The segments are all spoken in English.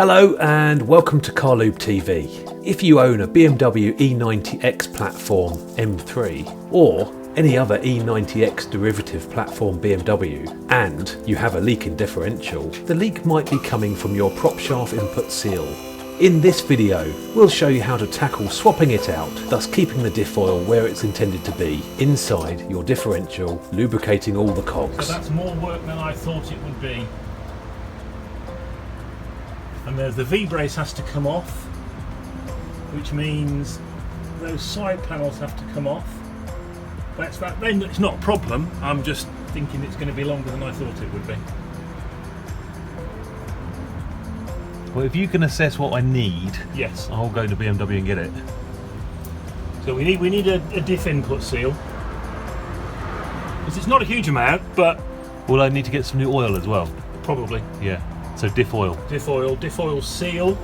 Hello and welcome to Carlube TV. If you own a BMW E90X platform M3 or any other E90X derivative platform BMW and you have a leak in differential, the leak might be coming from your prop shaft input seal. In this video, we'll show you how to tackle swapping it out, thus keeping the diff oil where it's intended to be, inside your differential, lubricating all the cogs. So that's more work than I thought it would be. And the V-brace has to come off, which means those side panels have to come off. That's that. Then it's not a problem. I'm just thinking it's going to be longer than I thought it would be. Well, if you can assess what I need, Yes. I'll go to BMW and get it. So we need a diff input seal. Because it's not a huge amount, but Will I need to get some new oil as well? probably. Yeah. So diff oil. Diff oil seal.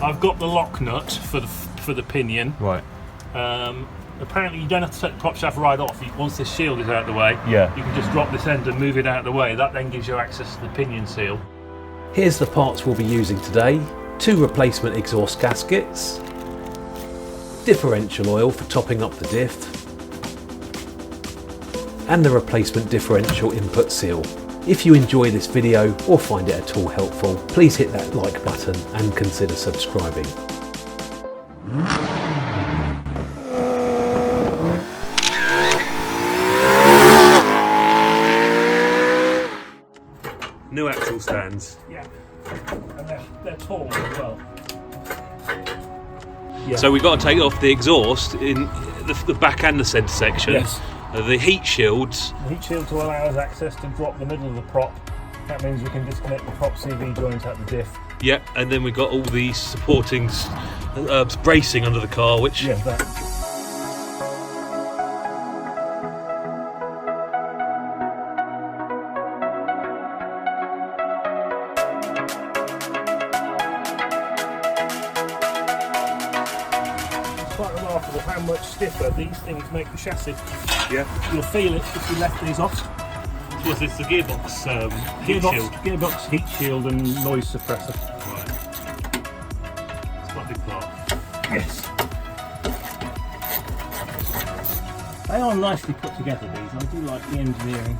I've got the lock nut for the pinion. Right. Apparently you don't have to take the prop shaft right off. Once this shield is out of the way, Yeah. you can just drop this end and move it out of the way. That then gives you access to the pinion seal. Here's the parts we'll be using today: 2 replacement exhaust gaskets, differential oil for topping up the diff, and the replacement differential input seal. If you enjoy this video or find it at all helpful, please hit that like button and consider subscribing. New axle stands. Yeah, and they're tall as well. Yeah. So we've got to take off the exhaust in the back and the centre section. Yes. The heat shields. The heat shield to allow us access to drop the middle of the prop. That means we can disconnect the prop CV joint at the diff. Yeah, and then we've got all the supporting bracing under the car, which Yeah, that. It's quite remarkable how much stiffer these things make the chassis. Yeah. You'll feel it if you left these off. was this the gearbox heat shield. Gearbox heat shield and noise suppressor. Right. It's quite a big part. Yes. They are nicely put together, these. I do like the engineering.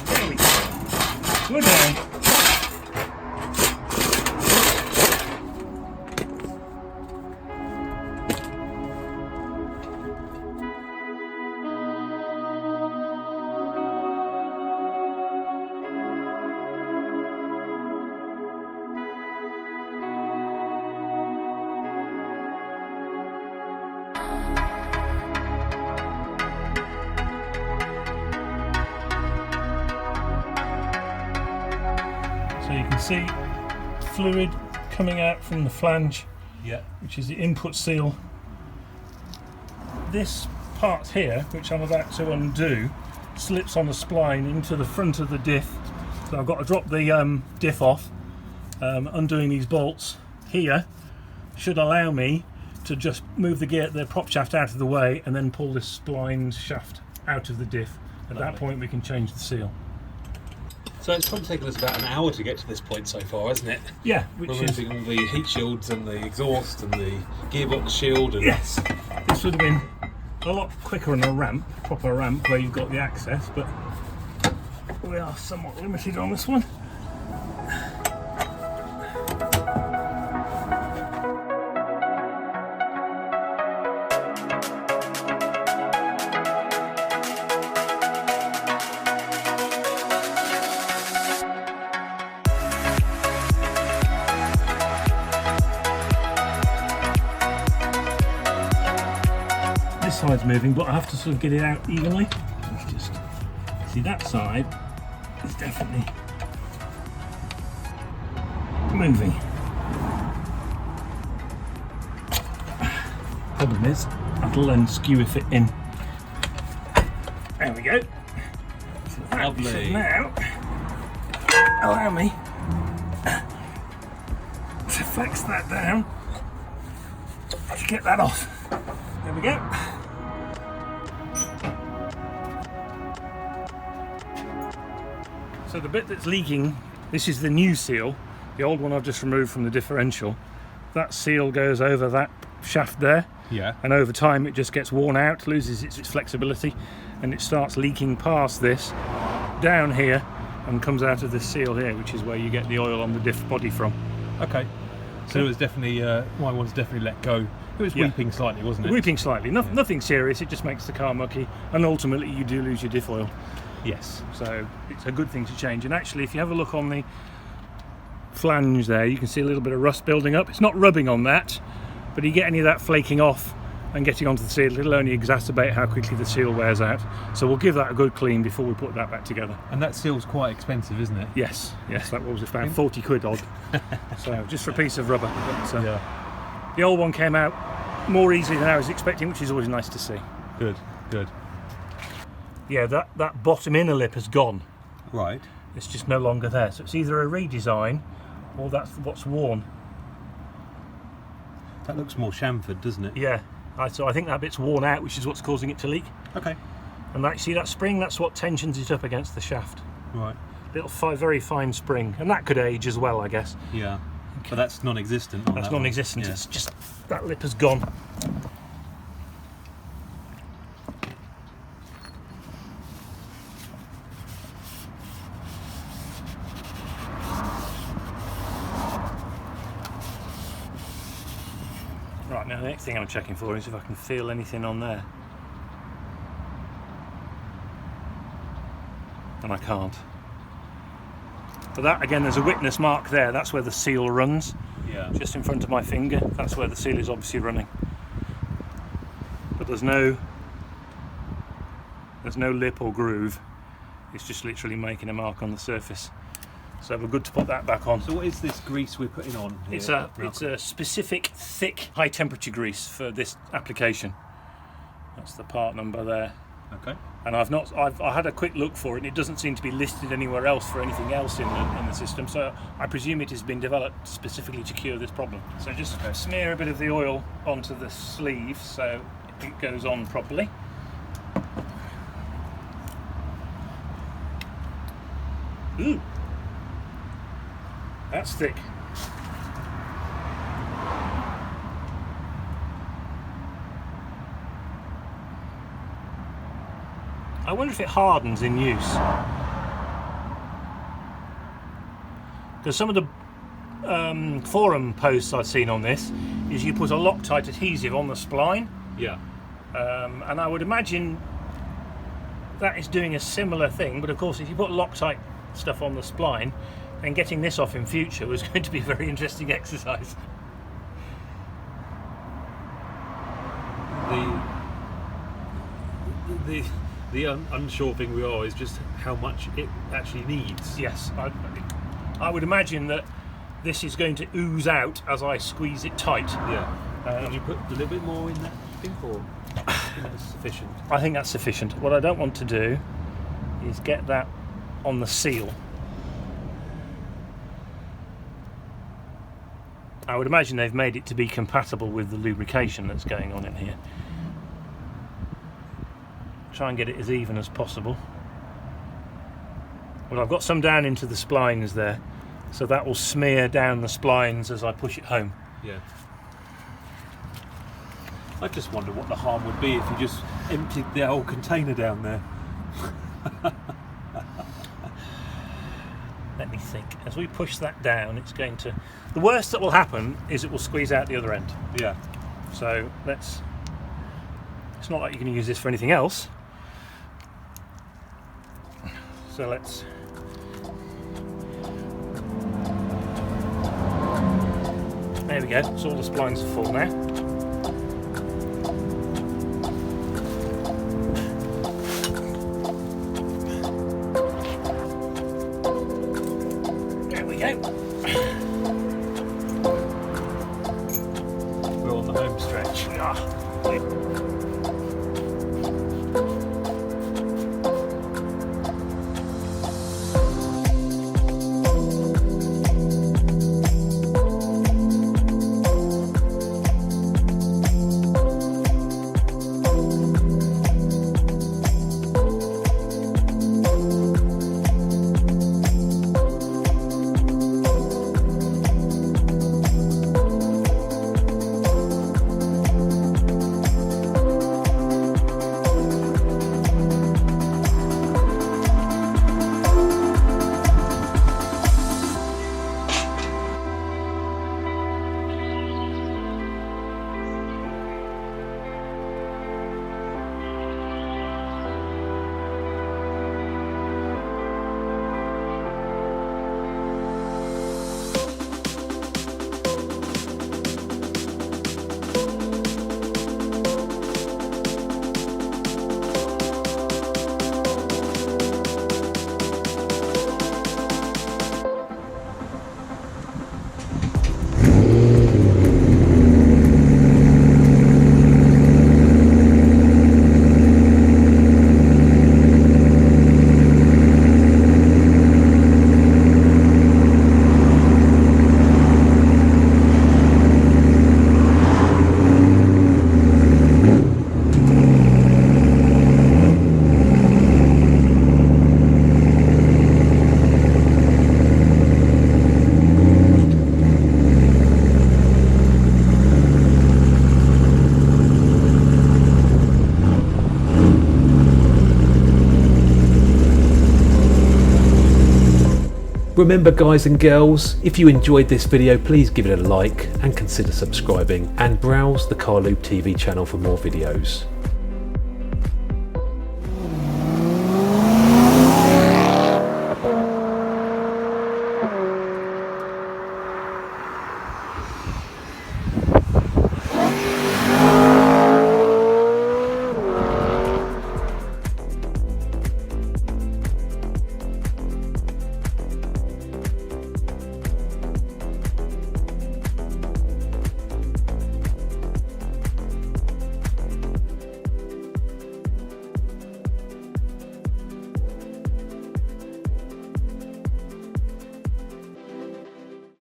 There we go. Good day. So you can see fluid coming out from the flange, Yeah. which is the input seal. This part here, which I'm about to undo, slips on the spline into the front of the diff. So I've got to drop the diff off. Undoing these bolts here should allow me to just move the prop shaft out of the way and then pull this spline shaft out of the diff. At that point we can change the seal. So it's probably taken us about an hour to get to this point so far, hasn't it? Yeah, which is... Removing all the heat shields and the exhaust and the gearbox shield. And Yes, this would have been a lot quicker on a ramp, proper ramp where you've got the access, but we are somewhat limited on this one. This side's moving, but I have to sort of get it out evenly. Let's just see, that side is definitely moving. Problem is, that'll then skew if it in. There we go. So that Lovely. should now allow me to flex that down to get that off. There we go. So the bit that's leaking, this is the new seal. The old one I've just removed from the differential. That seal goes over that shaft there. Yeah. And over time it just gets worn out, loses its flexibility, and it starts leaking past this down here and comes out of this seal here, which is where you get the oil on the diff body from. Okay. So it was definitely, my one's definitely let go. It was weeping slightly, wasn't it? Weeping slightly. Nothing serious, it just makes the car mucky, and ultimately you do lose your diff oil. Yes. So it's a good thing to change. And actually, if you have a look on the flange there, you can see a little bit of rust building up. It's not rubbing on that, but you get any of that flaking off and getting onto the seal, it'll only exacerbate how quickly the seal wears out. So we'll give that a good clean before we put that back together. And that seal's quite expensive, isn't it? Yes, that was about 40 quid odd. So just for a piece of rubber. But, Yeah. the old one came out more easily than I was expecting, which is always nice to see. Good, good. Yeah, that bottom inner lip has gone. Right. It's just no longer there. So it's either a redesign or that's what's worn. That looks more chamfered, doesn't it? Yeah, so I think that bit's worn out, which is what's causing it to leak. Okay. And that, see that spring, that's what tensions it up against the shaft. Right. Little very fine spring, and that could age as well, I guess. Yeah. But that's non-existent. That's non-existent. Yeah. It's just that lip has gone. Right, now the next thing I'm checking for is if I can feel anything on there. And I can't. But that, again, there's a witness mark there. That's where the seal runs. Yeah. Just in front of my finger. That's where the seal is obviously running. But there's no lip or groove. It's just literally making a mark on the surface. So we're good to put that back on. So what is this grease we're putting on here? It's a specific thick high temperature grease for this application. That's the part number there. Okay. And I had a quick look for it, and it doesn't seem to be listed anywhere else for anything else in the system. So I presume it has been developed specifically to cure this problem. So just smear a bit of the oil onto the sleeve so it goes on properly. Ooh, that's thick. I wonder if it hardens in use. Because some of the forum posts I've seen on this is you put a Loctite adhesive on the spline. Yeah. And I would imagine that is doing a similar thing, but of course if you put Loctite stuff on the spline, then getting this off in future was going to be a very interesting exercise. The unsure thing we are is just how much it actually needs. Yes, I would imagine that this is going to ooze out as I squeeze it tight. Yeah. Did you put a little bit more in that thing, or I think that's sufficient? I think that's sufficient. What I don't want to do is get that on the seal. I would imagine they've made it to be compatible with the lubrication that's going on in here. Try and get it as even as possible. Well, I've got some down into the splines there, so that will smear down the splines as I push it home. Yeah. I just wonder what the harm would be if you just emptied the whole container down there. Let me think. As we push that down, it's going to... The worst that will happen is it will squeeze out the other end. Yeah. So let's... It's not like you can use this for anything else. So let's... There we go. So all the splines are full now. There we go. We're on the home stretch. Remember guys and girls, if you enjoyed this video, please give it a like and consider subscribing, and browse the Car Loop TV channel for more videos.